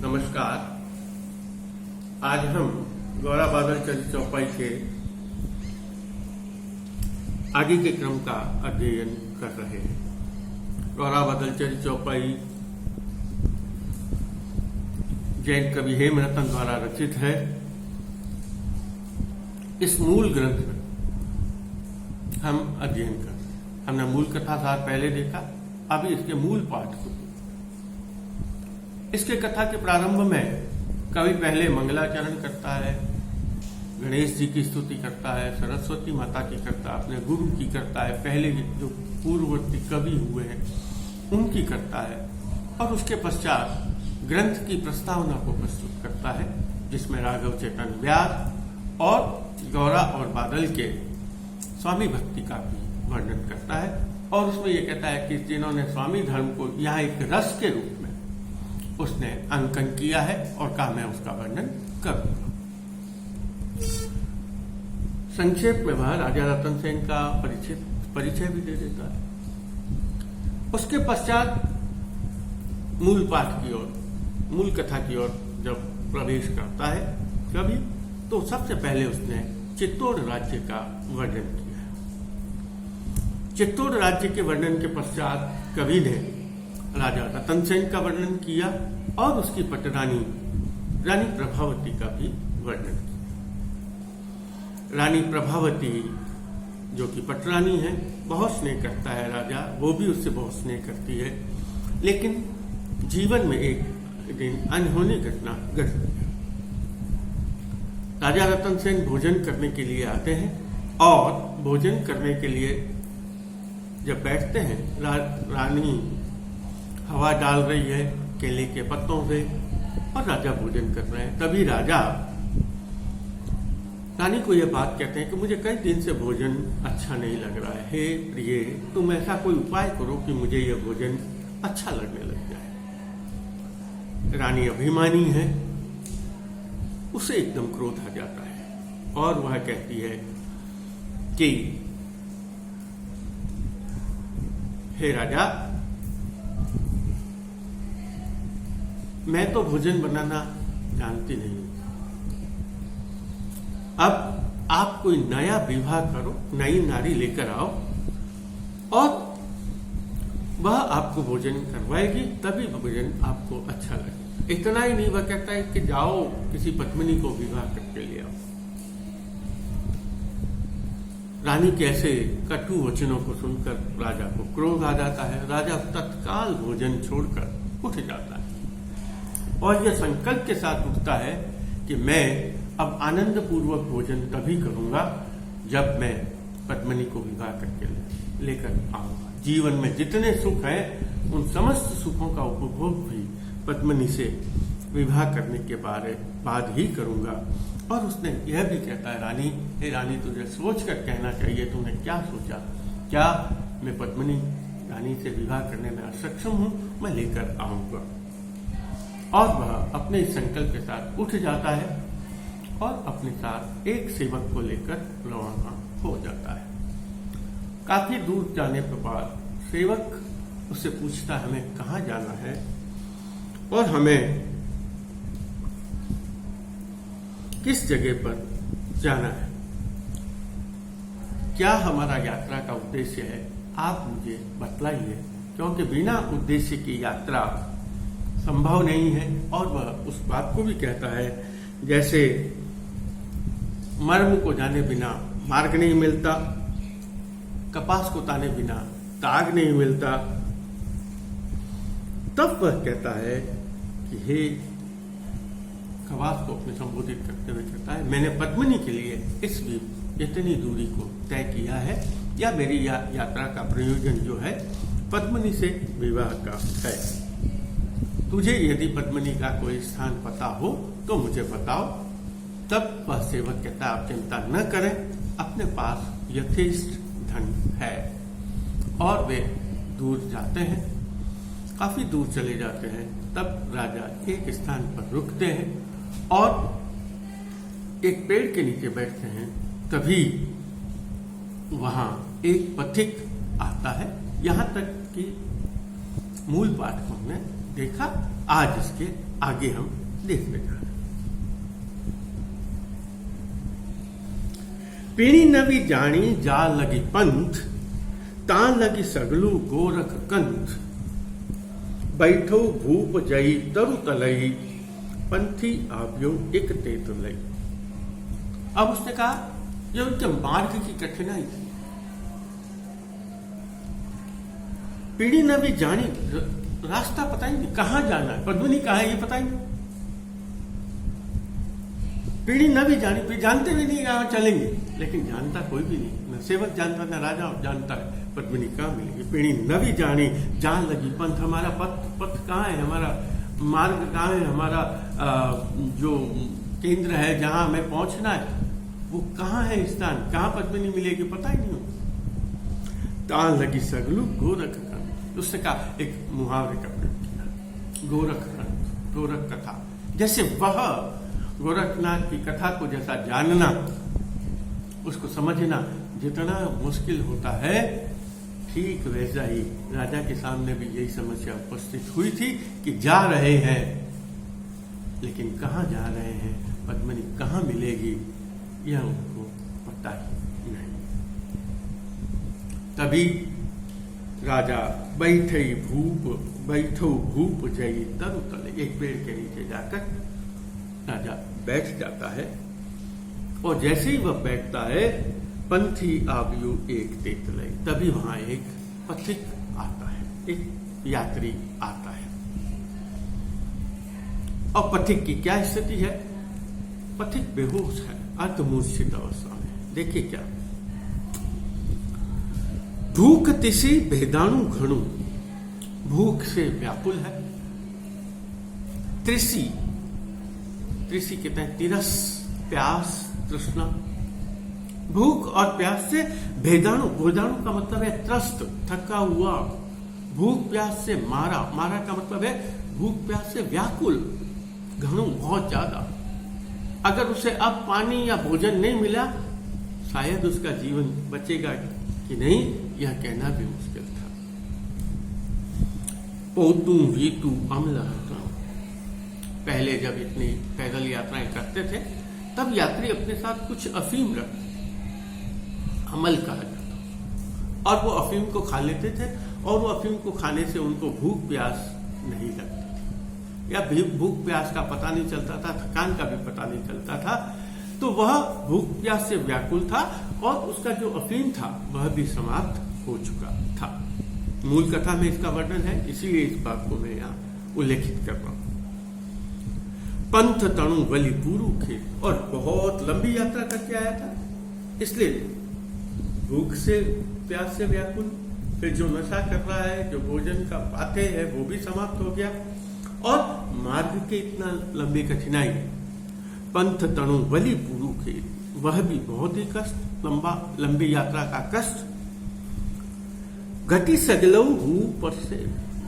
नमस्कार। आज हम गौरा बादल चरित चौपाई के आगे के क्रम का अध्ययन कर रहे हैं। गौरा बादल चरित चौपाई जैन कवि हेमरतन द्वारा रचित है। इस मूल ग्रंथ में हम अध्ययन कर रहे हैं। हमने मूल कथा सार पहले देखा, अभी इसके मूल पाठ को। इसके कथा के प्रारंभ में कवि पहले मंगलाचरण करता है, गणेश जी की स्तुति करता है, सरस्वती माता की करता है, अपने गुरु की करता है, पहले जो पूर्ववर्ती कवि हुए हैं उनकी करता है, और उसके पश्चात ग्रंथ की प्रस्तावना को प्रस्तुत करता है, जिसमें राघव चेतन व्यास और गौरा और बादल के स्वामी भक्ति का भी वर्णन करता है। और उसमें यह कहता है कि जिन्होंने स्वामी धर्म को यहाँ एक रस के रूप में उसने अंकन किया है और कहा मैं उसका वर्णन करूंगा। संक्षेप में वह राजा रतन सेन का परिचय भी दे देता है। उसके पश्चात मूल पाठ की ओर, मूल कथा की ओर जब प्रवेश करता है कवि, तो सबसे पहले उसने चित्तौड़ राज्य का वर्णन किया है। चित्तौड़ राज्य के वर्णन के पश्चात कवि ने राजा रतन सेन का वर्णन किया और उसकी पटरानी रानी प्रभावती का भी वर्णन किया। रानी प्रभावती जो कि पटरानी है, बहुत स्नेह करता है राजा, वो भी उससे बहुत स्नेह करती है, लेकिन जीवन में एक दिन अनहोनी घटना घट गई। राजा रतन सेन भोजन करने के लिए आते हैं और भोजन करने के लिए जब बैठते हैं, रानी हवा डाल रही है केले के पत्तों से और राजा भोजन कर रहे हैं। तभी राजा रानी को यह बात कहते हैं कि मुझे कई दिन से भोजन अच्छा नहीं लग रहा है, हे प्रिय, तुम ऐसा कोई उपाय करो कि मुझे यह भोजन अच्छा लगने लग जाए। रानी अभिमानी है, उसे एकदम क्रोध आ जाता है और वह कहती है कि हे राजा, मैं तो भोजन बनाना जानती नहीं हूं। अब आप कोई नया विवाह करो, नई नारी लेकर आओ और वह आपको भोजन करवाएगी, तभी भोजन आपको अच्छा लगे। इतना ही नहीं, वह कहता है कि जाओ किसी पद्मिनी को विवाह करके ले आओ। रानी के ऐसे कटु वचनों को सुनकर राजा को क्रोध आ जाता है। राजा तत्काल भोजन छोड़कर उठ जाता है और यह संकल्प के साथ उठता है कि मैं अब आनंद पूर्वक भोजन तभी करूंगा जब मैं पद्मिनी को विवाह करके लेकर आऊंगा। जीवन में जितने सुख हैं उन समस्त सुखों का उपभोग भी पद्मिनी से विवाह करने के बाद ही करूंगा। और उसने यह भी कहता है, रानी, हे रानी, तुझे सोचकर कहना चाहिए, तूने क्या सोचा? क्या मैं पद्मिनी रानी से विवाह करने में असक्षम हूं? मैं लेकर आऊंगा। और वह अपने इस संकल्प के साथ उठ जाता है और अपने साथ एक सेवक को लेकर रवाना हो जाता है। काफी दूर जाने के बाद सेवक उससे पूछता है हमें कहाँ जाना है और हमें किस जगह पर जाना है, क्या हमारा यात्रा का उद्देश्य है, आप मुझे बतलाइए, क्योंकि बिना उद्देश्य की यात्रा संभव नहीं है। और वह उस बात को भी कहता है जैसे मर्म को जाने बिना मार्ग नहीं मिलता, कपास को ताने बिना ताग नहीं मिलता। तब वह कहता है कि हे, खवास को अपने संबोधित करते हुए कहता है, मैंने पद्मिनी के लिए इतनी दूरी को तय किया है, या मेरी यात्रा का प्रयोजन जो है पद्मिनी से विवाह का है। तुझे यदि पद्मिनी का कोई स्थान पता हो तो मुझे बताओ। तब वह सेवक कहता है, आप चिंता न करें, अपने पास यथेष्ट धन है। और वे दूर जाते हैं, काफी दूर चले जाते हैं। तब राजा एक स्थान पर रुकते हैं और एक पेड़ के नीचे बैठते हैं। तभी वहां एक पथिक आता है। यहां तक कि मूल पाठ को हमने देखा आज इसके आगे हम देखने जा रहे हैं। पीणी नवी जानी जा लगी पंथ, तां लगी सगलू गोरख कंथ, बैठो भूप जई तरु तलई, पंथी आव्यो एक तेत लई। अब उसने कहा ये उनके मार्ग की कठिनाई। पीढ़ी नवी जानी, रास्ता पता ही नहीं कहां जाना है, पद्मिनी कहां है ये पता ही नहीं। पीढ़ी नवी जानी, जानते भी नहीं कहां चलेंगे, लेकिन जानता कोई भी नहीं, न सेवक जानता न राजा जानता है पद्मिनी कहां मिलेगी। पीढ़ी नवी जानी जान लगी पंथ, हमारा पथ कहाँ है, हमारा मार्ग कहाँ है, हमारा जो केंद्र है जहां हमें पहुंचना है वो कहाँ है, स्थान कहाँ पद्मिनी मिलेगी पता ही नहीं हो। तान लगी सगलू गोरख कंठ, उसने कहा एक मुहावरे का प्रयोग किया, गोरख कंठ, गोरख कथा। जैसे वह गोरखनाथ की कथा को जैसा जानना, उसको समझना जितना मुश्किल होता है, ठीक वैसा ही राजा के सामने भी यही समस्या उपस्थित हुई थी कि जा रहे हैं लेकिन कहाँ जा रहे हैं, पद्मिनी कहाँ मिलेगी, यह उनको पता ही नहीं। तभी राजा बैठो भूप जई तरु तले, एक पेड़ के नीचे जाकर राजा बैठ जाता है, और जैसे ही वह बैठता है, पंथी आव्यो एक तेत लई, तभी वहां एक पथिक आता है, एक यात्री आता है। और पथिक की क्या स्थिति है? पथिक बेहोश है, अर्धमूर्छित अवस्था में। देखिए क्या, भूख तिसी भेदाणु घणु, भूख से व्याकुल है। त्रिसी, त्रिसी कहते हैं तिरस, प्यास, तृष्णा। भूख और प्यास से भेदाणु, भेदाणु का मतलब है त्रस्त, थका हुआ। भूख प्यास से मारा, मारा का मतलब है भूख प्यास से व्याकुल, घणु बहुत ज्यादा। अगर उसे अब पानी या भोजन नहीं मिला, शायद उसका जीवन बचेगा कि नहीं, यह कहना भी मुश्किल था। पोतू वीतू अम्ल, पहले जब इतनी पैदल यात्राएं करते थे तब यात्री अपने साथ कुछ अफीम रखते, अमल कहा जाता, और वो अफीम को खा लेते थे, और वो अफीम को खाने से उनको भूख प्यास नहीं लगती थी, या भूख प्यास का पता नहीं चलता था, थकान का भी पता नहीं चलता था। तो वह भूख प्यास से व्याकुल था, और उसका जो अफीम था वह भी समाप्त हो चुका था। मूल कथा में इसका वर्णन है, इसीलिए इस बात को मैं यहाँ उल्लेखित कर रहा हूं। पंथ तणु बलि पूरु खेत, और बहुत लंबी यात्रा करके आया था, इसलिए भूख से प्यास से व्याकुल, फिर जो नशा कर रहा है, जो भोजन का पाते है वो भी समाप्त हो गया, और मार्ग के इतना लंबी कठिनाई। पंथ तणु बलि पूरु खेत, वह भी बहुत ही कष्ट, लंबी यात्रा का कष्ट। घटी सगलऊ हु पर से,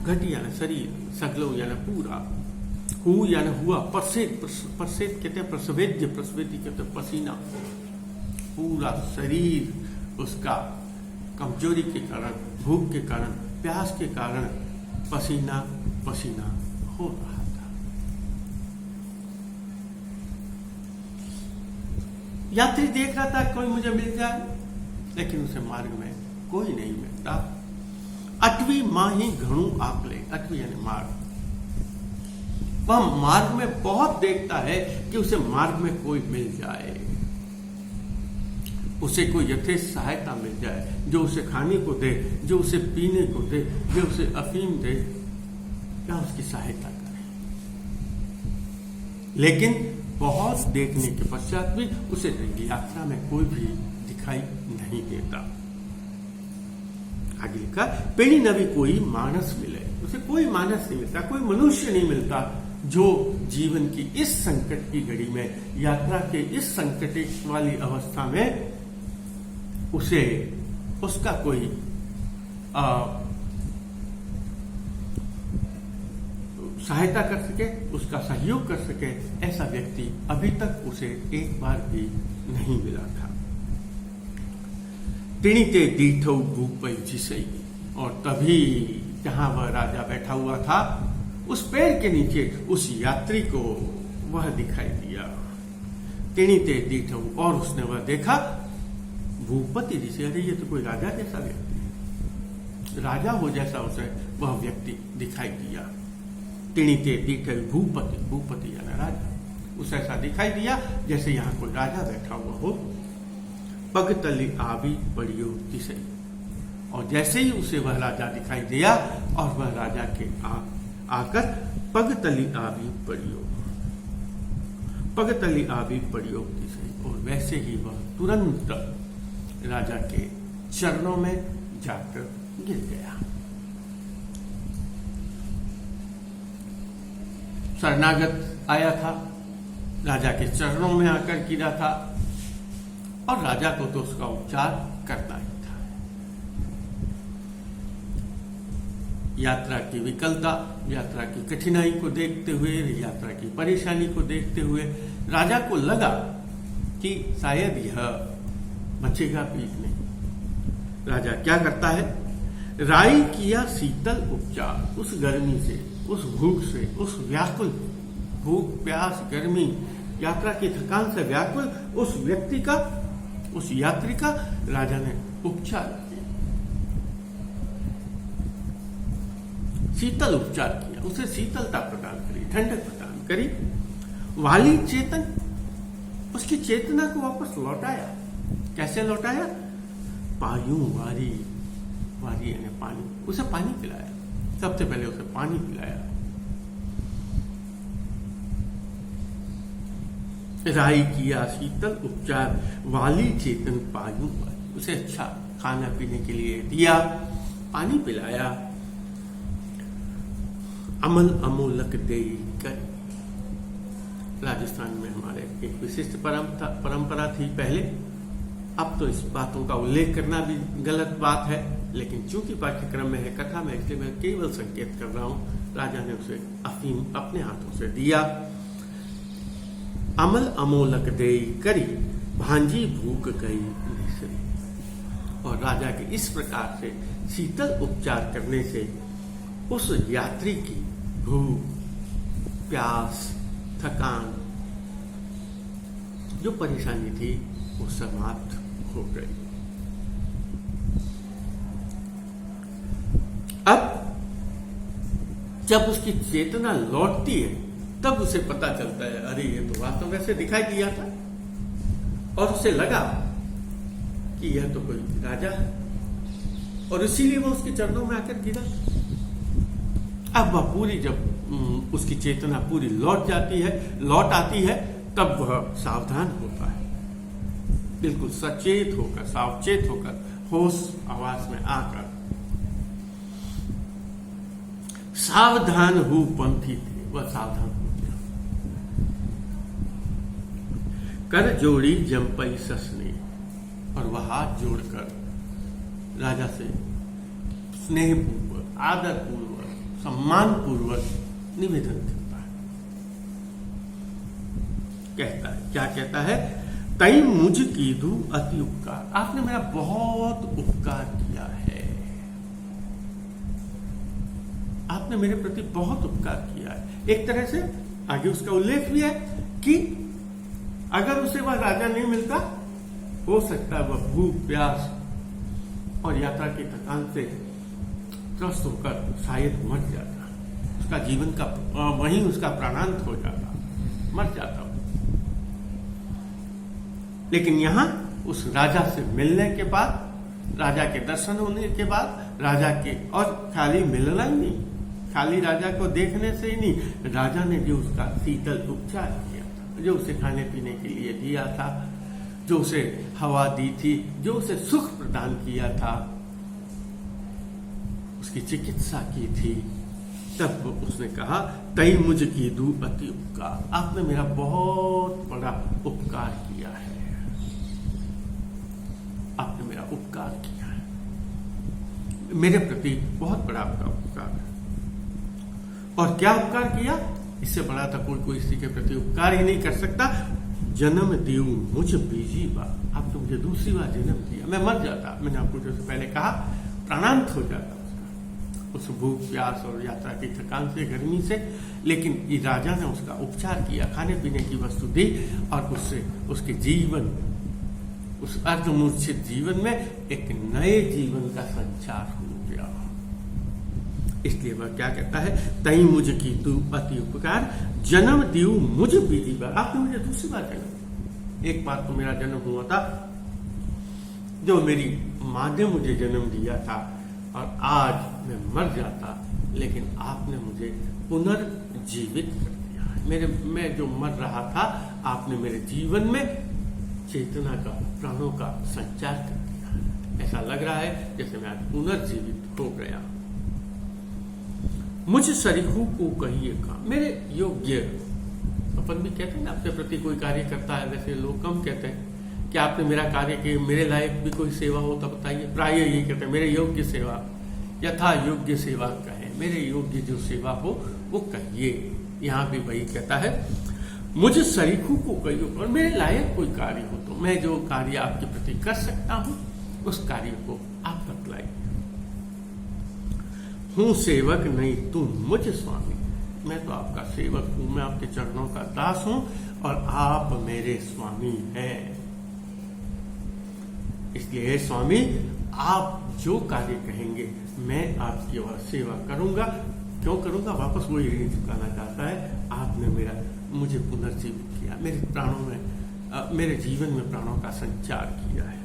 घटी यानी शरीर, सगलऊ यानी पूरा, हु यानी हुआ, परसेत, परसेत कहते हैं प्रसवेद्य, प्रसवेदी कहते हैं पसीना, पूरा शरीर उसका कमजोरी के कारण, भूख के कारण, प्यास के कारण पसीना पसीना हो रहा था। यात्री देख रहा था कोई मुझे मिल जाए, लेकिन उसे मार्ग में कोई नहीं मिलता। अटवी माही घणु आकले, अटवी यानी मार्ग, वह मार्ग में बहुत देखता है कि उसे मार्ग में कोई मिल जाए, उसे कोई यथेष्ट सहायता मिल जाए, जो उसे खाने को दे, जो उसे पीने को दे, जो उसे अफीम दे, या उसकी सहायता करे। लेकिन बहुत देखने के पश्चात भी उसे यात्रा में कोई भी दिखाई नहीं देता। आगे लिखा, पेड़ी नवी कोई मानस मिले, उसे कोई मानस नहीं मिलता, कोई मनुष्य नहीं मिलता जो जीवन की इस संकट की घड़ी में, यात्रा के इस संकट वाली अवस्था में उसे उसका कोई सहायता कर सके, उसका सहयोग कर सके, ऐसा व्यक्ति अभी तक उसे एक बार भी नहीं मिला था। तिणिते दीठौ भूपई जिसई, और तभी जहां वह राजा बैठा हुआ था उस पेड़ के नीचे उस यात्री को वह दिखाई दिया। तिणीते दीठऊ, और उसने वह देखा भूपति ऋषि। अरे ये तो कोई राजा जैसा व्यक्ति है, राजा हो जैसा उसे वह व्यक्ति दिखाई दिया। तिणीते दीठऊ भूपति, भूपति यानी राजा, उसे ऐसा दिखाई दिया जैसे यहाँ कोई राजा बैठा हुआ हो। पगतली आवी पड़ियो तिसे, और जैसे ही उसे वह राजा दिखाई दिया और वह राजा के आकर पगतली आवी पड़ियो, पगतली आवी पड़ियो तिसे, और वैसे ही वह तुरंत राजा के चरणों में जाकर गिर गया। शरणागत आया था, राजा के चरणों में आकर गिरा था, और राजा को तो उसका उपचार करना ही था। यात्रा की विकलता, यात्रा की कठिनाई को देखते हुए, यात्रा की परेशानी को देखते हुए राजा को लगा कि शायद यह बचेगा भी नहीं। राजा क्या करता है, राई किया शीतल उपचार, उस गर्मी से, उस भूख से, उस व्याकुल, भूख प्यास गर्मी यात्रा की थकान से व्याकुल उस व्यक्ति का, उस यात्री का राजा ने उपचार किया, शीतल उपचार किया, उसे शीतलता प्रदान करी, ठंडक प्रदान करी। वाली चेतन, उसकी चेतना को वापस लौटाया। कैसे लौटाया, पायू वारी, वारी यानी पानी, उसे पानी पिलाया, सबसे पहले उसे पानी पिलाया। राई किया शीतल उपचार, वाली चेतन पायू वाली, उसे अच्छा खाना पीने के लिए दिया, पानी पिलाया। अमल अमोलक दे कर, राजस्थान में हमारे एक विशिष्ट परंपरा थी पहले, अब तो इस बातों का उल्लेख करना भी गलत बात है, लेकिन चूंकि पाठ्यक्रम में है, कथा में, इसलिए मैं केवल संकेत कर रहा हूं। राजा ने उसे अफीम अपने हाथों से दिया। अमल अमोलक दे करी, भांजी भूख गई निसरी, और राजा के इस प्रकार से शीतल उपचार करने से उस यात्री की भूख प्यास थकान, जो परेशानी थी, वो समाप्त हो गई। अब जब उसकी चेतना लौटती है, तब उसे पता चलता है, अरे ये तो वास्तव में ऐसे दिखाई दिया था, और उसे लगा कि यह तो कोई राजा है, और इसीलिए वो उसके चरणों में आकर गिरा। अब वह पूरी, जब उसकी चेतना पूरी लौट आती है, तब वह सावधान होता है, बिल्कुल सचेत होकर, सावचेत होकर, होश आवाज में आकर, सावधान हूं पंथी थे, वह सावधान हो गया। कर जोड़ी जंपई ससने, और वह हाथ जोड़कर राजा से स्नेहपूर्वक, आदरपूर्वक, सम्मानपूर्वक निवेदन करता है। कहता है, क्या कहता है, तई मुझ कीधु अति उपकार, आपने मेरा बहुत उपकार किया है, आपने मेरे प्रति बहुत उपकार किया है। एक तरह से आगे उसका उल्लेख भी है कि अगर उसे वह राजा नहीं मिलता, हो सकता है वह भूख प्यास और यात्रा की थकान से त्रस्त होकर शायद मर जाता, उसका जीवन का वहीं उसका प्राणांत हो जाता, मर जाता। लेकिन यहां उस राजा से मिलने के बाद, राजा के दर्शन होने के बाद, राजा के, और खाली मिलना ही नहीं, खाली राजा को देखने से ही नहीं, राजा ने जो उसका शीतल उपचार किया था, जो उसे खाने पीने के लिए दिया था, जो उसे हवा दी थी, जो उसे सुख प्रदान किया था, उसकी चिकित्सा की थी, तब उसने कहा, तई मुझ की दू अति उपकार, आपने मेरा बहुत बड़ा उपकार किया है, आपने मेरा उपकार किया है, मेरे प्रति बहुत बड़ा आपका उपकार है। और क्या उपकार किया, इससे बड़ा तो कोई किसी के प्रति उपकार ही नहीं कर सकता। जन्म दियो मुझ बीजी बार, आपने मुझे दूसरी बार जन्म दिया, मैं मर जाता, मैंने आपको जैसे पहले कहा, प्राणांत हो जाता उस भूख प्यास और यात्रा की थकान से, गर्मी से, लेकिन ये राजा ने उसका उपचार किया, खाने पीने की वस्तु दी और उससे उसके जीवन, उस अर्धमूर्छित जीवन में एक नए जीवन का संचार हो गया। इसलिए वह क्या कहता है, तई मुझ की तू अति उपकार, जन्म दियो मुझ बीती बार। आपने मुझे दूसरी बार जन्म, एक बार तो मेरा जन्म हुआ था जो मेरी माँ ने मुझे जन्म दिया था और आज मैं मर जाता, लेकिन आपने मुझे पुनर्जीवित कर दिया। मैं जो मर रहा था, आपने मेरे जीवन में चेतना का, प्राणों का संचार कर दिया। ऐसा लग रहा है जैसे मैं आज पुनर्जीवित हो गया। मुझ सरीखू को कहिए काम, मेरे योग्य, अपन भी कहते हैं ना, अपने प्रति कोई कार्य करता है, वैसे लोग कम कहते हैं कि आपने मेरा कार्य किया, मेरे लायक भी कोई सेवा हो तो बताइए। प्राय यही कहते हैं, मेरे योग्य सेवा, यथा योग्य सेवा कहें, मेरे योग्य जो सेवा हो वो कहिए। यहाँ भी वही कहता है, मुझ सरीखू को कहिए, और मेरे लायक कोई कार्य हो तो मैं जो कार्य आपके प्रति कर सकता हूँ उस कार्य को आप बतलाइए। हूँ सेवक नहीं तू मुझ स्वामी, मैं तो आपका सेवक हूं, मैं आपके चरणों का दास हूं और आप मेरे स्वामी हैं। इसलिए हे स्वामी, आप जो कार्य कहेंगे मैं आपकी वह सेवा करूंगा। क्यों करूंगा? वापस वही ऋण चुकाना चाहता है। आपने मुझे पुनर्जीवित किया, मेरे प्राणों में, मेरे जीवन में प्राणों का संचार किया है।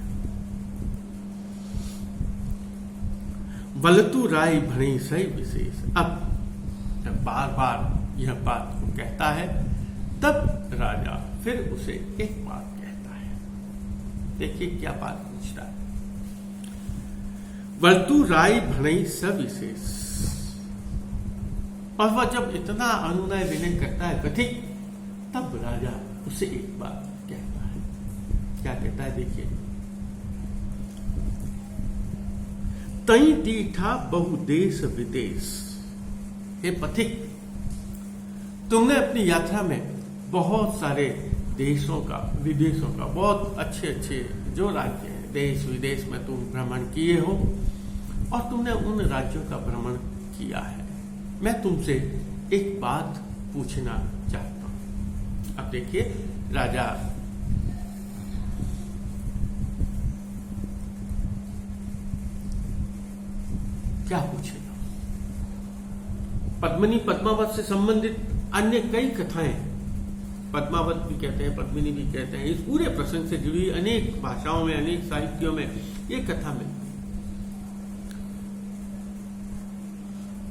बलतु राय भणी सही विशेष। अब जब बार बार यह बात को कहता है, तब राजा फिर उसे एक बात कहता है। देखिए क्या बात पूछता है। बलतु राय भणी सविशेष। और वह जब इतना अनुनय विनय करता है कथित, तब राजा उसे एक बात कहता है। क्या कहता है? देखिए, तई दीठा बहुदेश विदेश। हे पथिक, तुमने अपनी यात्रा में बहुत सारे देशों का, विदेशों का, बहुत अच्छे अच्छे जो राज्य हैं, देश विदेश में तुम भ्रमण किए हो और तुमने उन राज्यों का भ्रमण किया है। मैं तुमसे एक बात पूछना चाहता हूं। अब देखिए, राजा क्या पूछेगा? पद्मिनी, पद्मावत से संबंधित अन्य कई कथाएं, पद्मावत भी कहते हैं, पद्मिनी भी कहते हैं, इस पूरे प्रसंग से जुड़ी अनेक भाषाओं में, अनेक साहित्यों में ये कथा मिलती।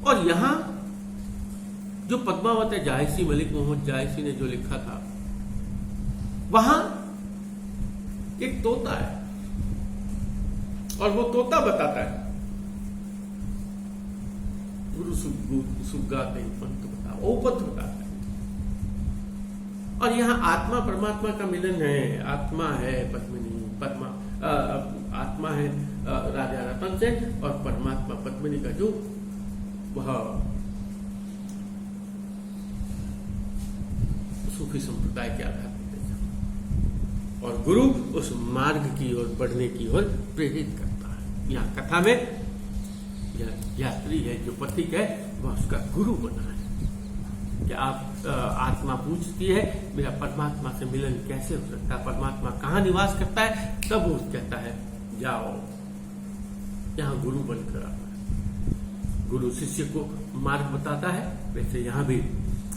और यहां जो पद्मावत है, जायसी, मलिक मोहम्मद जायसी ने जो लिखा था, वहां एक तोता है और वो तोता बताता है, गुरु सुगाते पंथ बताओ, औपथ बताता है। और यहां आत्मा परमात्मा का मिलन है। आत्मा है पद्मिनी, आत्मा है राजा रतन सेन और परमात्मा पद्मिनी का जो वह सूफी संप्रदाय के आधार पर, और गुरु उस मार्ग की ओर बढ़ने की ओर प्रेरित करता है। यहाँ कथा में यह यात्री है, जो पथिक है, वह उसका गुरु बना है। कि आप आत्मा पूछती है, मेरा परमात्मा से मिलन कैसे हो सकता है, परमात्मा कहाँ निवास करता है? तब वो कहता है, जाओ, यहाँ गुरु बनकर आता है। गुरु शिष्य को मार्ग बताता है। वैसे यहाँ भी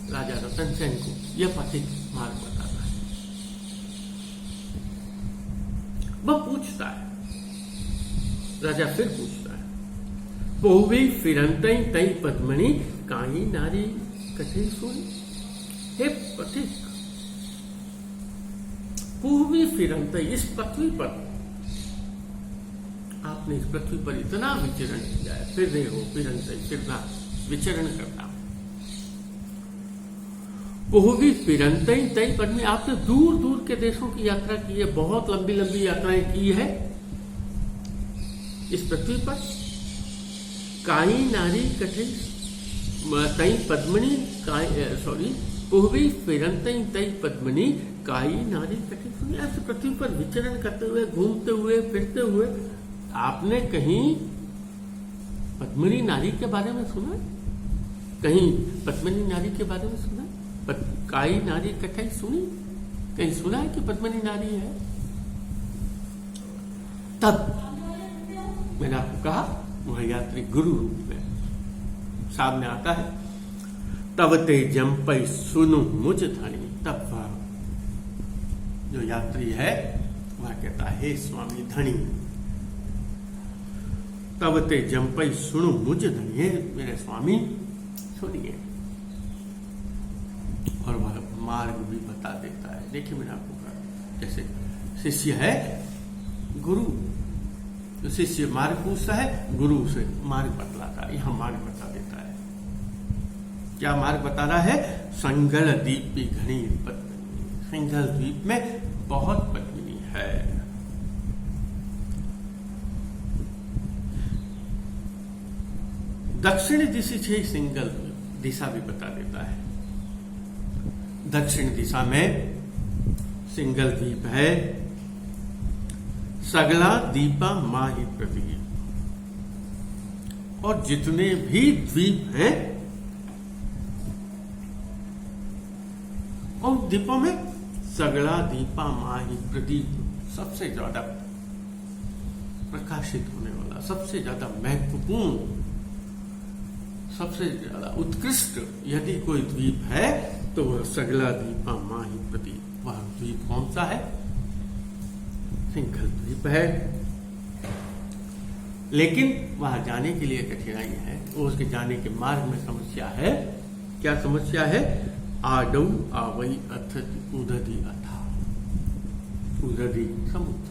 राजा रतन सेन को यह पथिक मार्ग बताता है। वह पूछता है, राजा फिर पूछता है, बहुवी फिरंतई तई पद्मनी काई नारी कठिन सुन। हे पथिक, पूर्वी फिरंतई, इस पृथ्वी पर आपने इस पृथ्वी पर इतना विचरण किया है, फिर रहे हो, फिरंतई, फिरना, विचरण करना। बहुवी फिरंतई तई पद्मनी, आपने दूर दूर के देशों की यात्रा की है, बहुत लंबी लंबी यात्राएं की है इस पृथ्वी पर। काई नारी कठिन तई पद्मनी, पूर्वी फिरंतई तई पद्मनी काई नारी कठिन सुनी। ऐसे पृथ्वी पर विचरण करते हुए, घूमते हुए, फिरते हुए आपने कहीं पद्मिनी नारी के बारे में सुना? कहीं पद्मिनी नारी के बारे में सुना? काई नारी कथाई सुनी? कहीं सुना है कि पद्मिनी नारी है? तब मैंने आपको कहा वह यात्री गुरु रूप में सामने आता है। तब ते जम्पई सुनु मुझ धनी, तब वह जो यात्री है वह कहता है, हे स्वामी धनी, तब ते जम्पई सुनु मुझ धनी, हे मेरे स्वामी सुनिए। और वह मार्ग भी बता देता है। देखिए मैंने आपको कहा, जैसे शिष्य है, गुरु तो शिष्य मार्ग पूछता है, गुरु उसे मार्ग बतलाता है। यहां मार्ग बता देता है। क्या मार्ग बता रहा है? संगल द्वीप की घनी पद्मिनी, सिंघल द्वीप में बहुत पद्मिनी है। दक्षिण दिशा से सिंगल दिशा भी बता देता है। दक्षिण दिशा में सिंगल द्वीप है, सगला दीपा माही प्रदीप, और जितने भी द्वीप हैं उन द्वीपों में सगला दीपा माही प्रदीप, सबसे ज्यादा प्रकाशित होने वाला, सबसे ज्यादा महत्वपूर्ण, सबसे ज्यादा उत्कृष्ट यदि कोई द्वीप है तो वह सगला दीपा माही प्रदीप। वह द्वीप कौन सा है? सिंघल द्वीप है। लेकिन वहां जाने के लिए कठिनाई है, उसके जाने के मार्ग में समस्या है। क्या समस्या है? आडऊ आवई अथ उदधी अथा, उदधी समुद्र।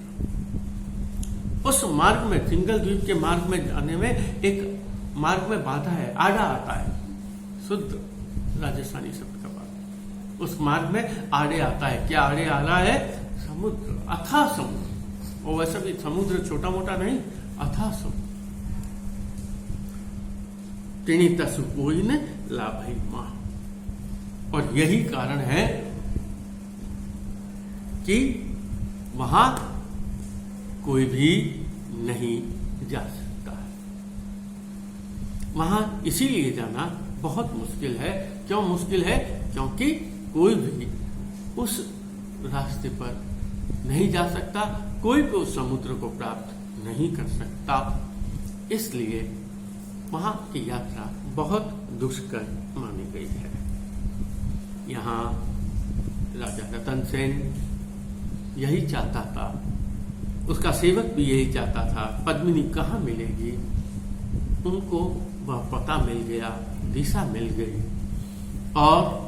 उस मार्ग में, सिंघल द्वीप के मार्ग में जाने में एक मार्ग में बाधा है, आड़ा आता है, शुद्ध राजस्थानी शब्द का बात। उस मार्ग में आड़े आता है। क्या आड़े आ रहा है? समुद्र, अथाह समुद्र। और वैसे भी समुद्र छोटा मोटा नहीं, अथाह समुद्र। तिणी तसु कोई ने लाभई माह। और यही कारण है कि वहां कोई भी नहीं जा सकता है। वहां इसीलिए जाना बहुत मुश्किल है। क्यों मुश्किल है? क्योंकि कोई भी उस रास्ते पर नहीं जा सकता, कोई भी उस समुद्र को प्राप्त नहीं कर सकता। इसलिए वहां की यात्रा बहुत दुष्कर मानी गई है। यहाँ राजा रतन सेन यही चाहता था, उसका सेवक भी यही चाहता था, पद्मिनी कहाँ मिलेगी। उनको वह पता मिल गया, दिशा मिल गई, और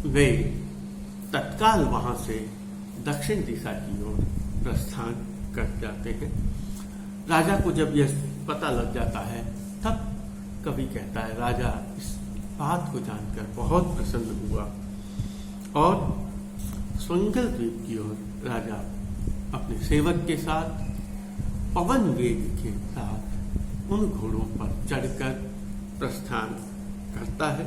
वे तत्काल वहां से दक्षिण दिशा की ओर प्रस्थान कर जाते हैं। राजा को जब यह पता लग जाता है तब कवि कहता है, राजा इस बात को जानकर बहुत प्रसन्न हुआ और सिंघल द्वीप की ओर राजा अपने सेवक के साथ पवन वेग के साथ उन घोड़ों पर चढ़कर प्रस्थान करता है।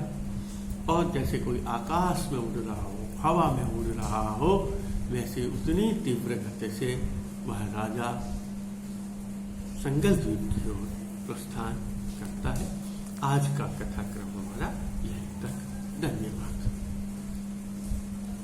और जैसे कोई आकाश में उड़ रहा हो, हवा में उड़ रहा हो, वैसे उतनी तीव्र गति से वह राजा सिंघल द्वीप की ओर प्रस्थान करता है। आज का कथाक्रम हमारा यहीं तक। धन्यवाद।